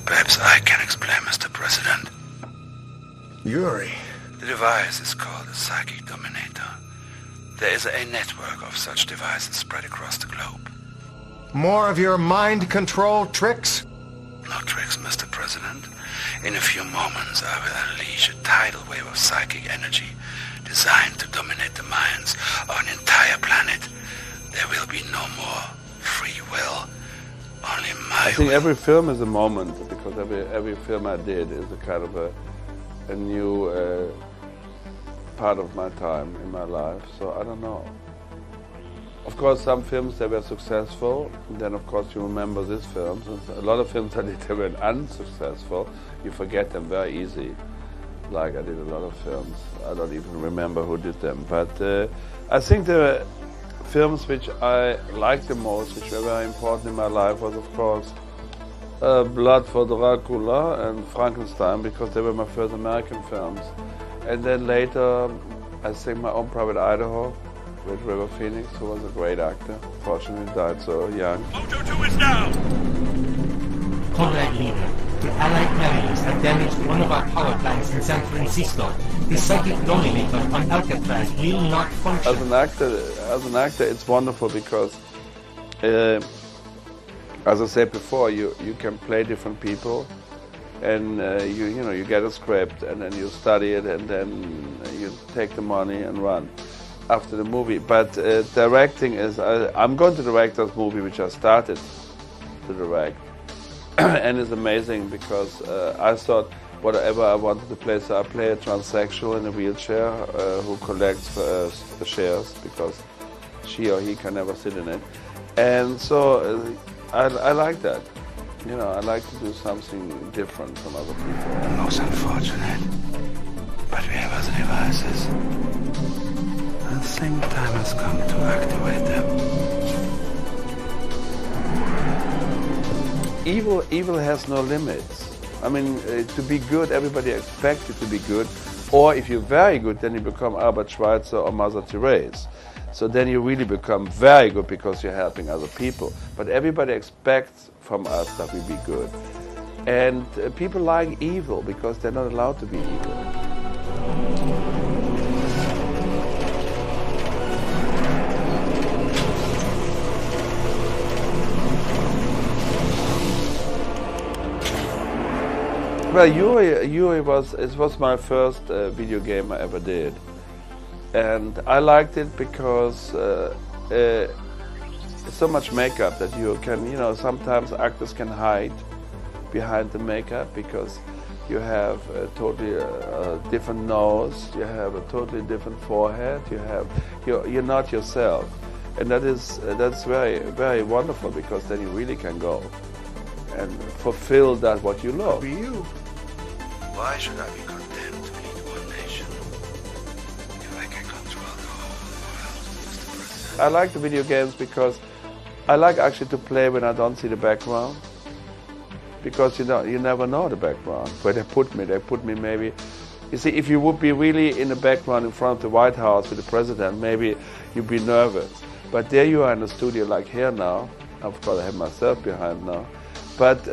Perhaps I can explain, Mr. President. Yuri. The device is called a psychic dominator. There is a network of such devices spread across the globe. More of your mind control tricks? No tricks, Mr. President. In a few moments, I will unleash a tidal wave of psychic energy designed to dominate the minds of an entire planet. There will be no more free will, only my I think will. every film is a moment, because every film I did is a kind of a new part of my time in my life, so I don't know. Of course, some films, they were successful, and then of course you remember these films. And a lot of films I did, they were unsuccessful. You forget them very easy. Like I did a lot of films, I don't even remember who did them. But I think the films which I liked the most, which were very important in my life, was of course Blood for Dracula and Frankenstein, because they were my first American films. And then later, I think My Own Private Idaho with River Phoenix, who was a great actor. Fortunately died so young. Moto 2 is down! Comrade Leader, the Allied carriers have damaged one of our power plants in San Francisco. The psychic dominator on Alcatraz will not function. As an actor, it's wonderful because, as I said before, you can play different people, and you get a script, and then you study it, and then you take the money and run after the movie. But directing is, I'm going to direct this movie which I started to direct. And it's amazing because I thought whatever I wanted to play, so I play a transsexual in a wheelchair who collects shares because she or he can never sit in it. And so I like that. You know, I like to do something different from other people. Most unfortunate, but we have other devices. I think time has come to activate them. Evil has no limits. I mean, to be good, everybody expects you to be good. Or if you're very good, then you become Albert Schweitzer or Mother Therese. So then you really become very good because you're helping other people. But everybody expects from us that we be good. And people like evil because they're not allowed to be evil. Well, Yuri was my first video game I ever did, and I liked it because so much makeup that you can, sometimes actors can hide behind the makeup because you have a totally different nose, you have a totally different forehead, you're not yourself, and that's very, very wonderful because then you really can go and fulfill that what you love. Be you. Why should I be condemned to lead one nation if I can control the whole world, Mr. President? I like the video games because I like actually to play when I don't see the background. Because you never know the background. Where they put me maybe. You see, if you would be really in the background in front of the White House with the president, maybe you'd be nervous. But there you are in the studio like here now. Of course I have myself behind now. But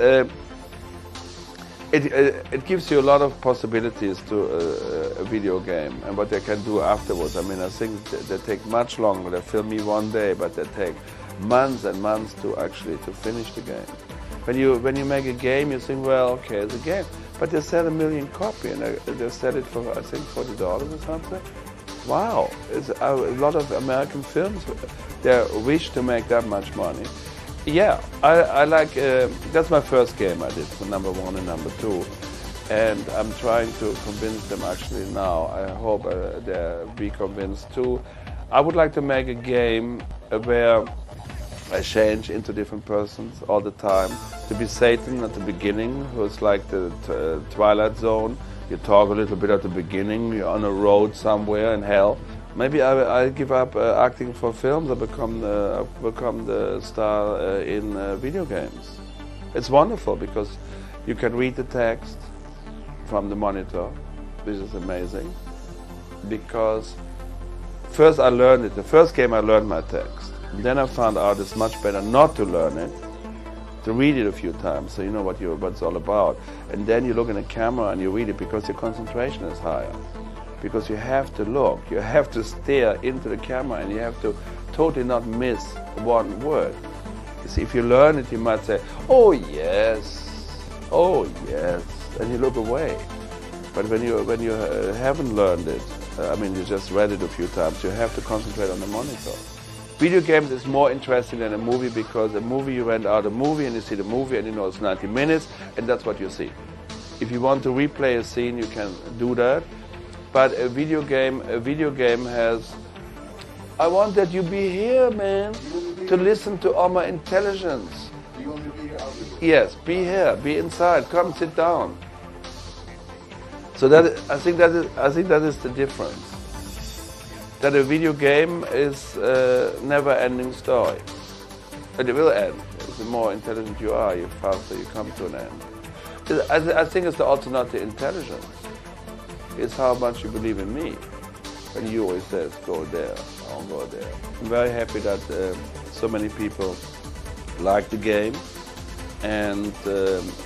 it gives you a lot of possibilities to a video game and what they can do afterwards. I mean, I think they take much longer. They film me one day, but they take months and months to finish the game. When you make a game, you think, well, okay, it's a game, but they sell 1 million copies and they sell it for I think $40 or something. Wow, it's a lot of American films. They wish to make that much money. Yeah, I like, that's my first game I did for number 1 and number 2. And I'm trying to convince them actually now. I hope they'll be convinced too. I would like to make a game where I change into different persons all the time. To be Satan at the beginning, who's like the Twilight Zone. You talk a little bit at the beginning, you're on a road somewhere in hell. Maybe I give up acting for films. I become the star in video games. It's wonderful because you can read the text from the monitor, which is amazing. Because first I learned it. The first game I learned my text. Then I found out it's much better not to learn it to read it a few times so you know what it's all about. And then you look in the camera and you read it because your concentration is higher. Because you have to look, you have to stare into the camera and you have to totally not miss one word. You see, if you learn it, you might say, oh yes, and you look away. But when you haven't learned it, I mean, you just read it a few times, you have to concentrate on the monitor. Video games is more interesting than a movie because a movie, you rent out a movie and you see the movie and you know it's 90 minutes and that's what you see. If you want to replay a scene, you can do that. But a video game has, I want that you be here, man, to listen to all my intelligence. You want me to be here? I'll be here. Yes, be here, be inside, come sit down. So I think that is the difference. That a video game is a never-ending story. But it will end. The more intelligent you are, the faster you come to an end. I think it's also not the intelligence. It's how much you believe in me. When Yuri says, go there, I'll go there. I'm very happy that so many people like the game. And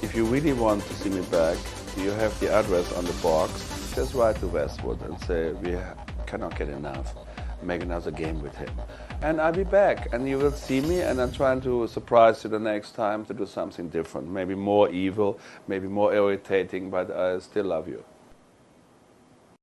if you really want to see me back, you have the address on the box. Just write to Westwood and say, we cannot get enough. Make another game with him. And I'll be back, and you will see me, and I'm trying to surprise you the next time to do something different. Maybe more evil, maybe more irritating, but I still love you.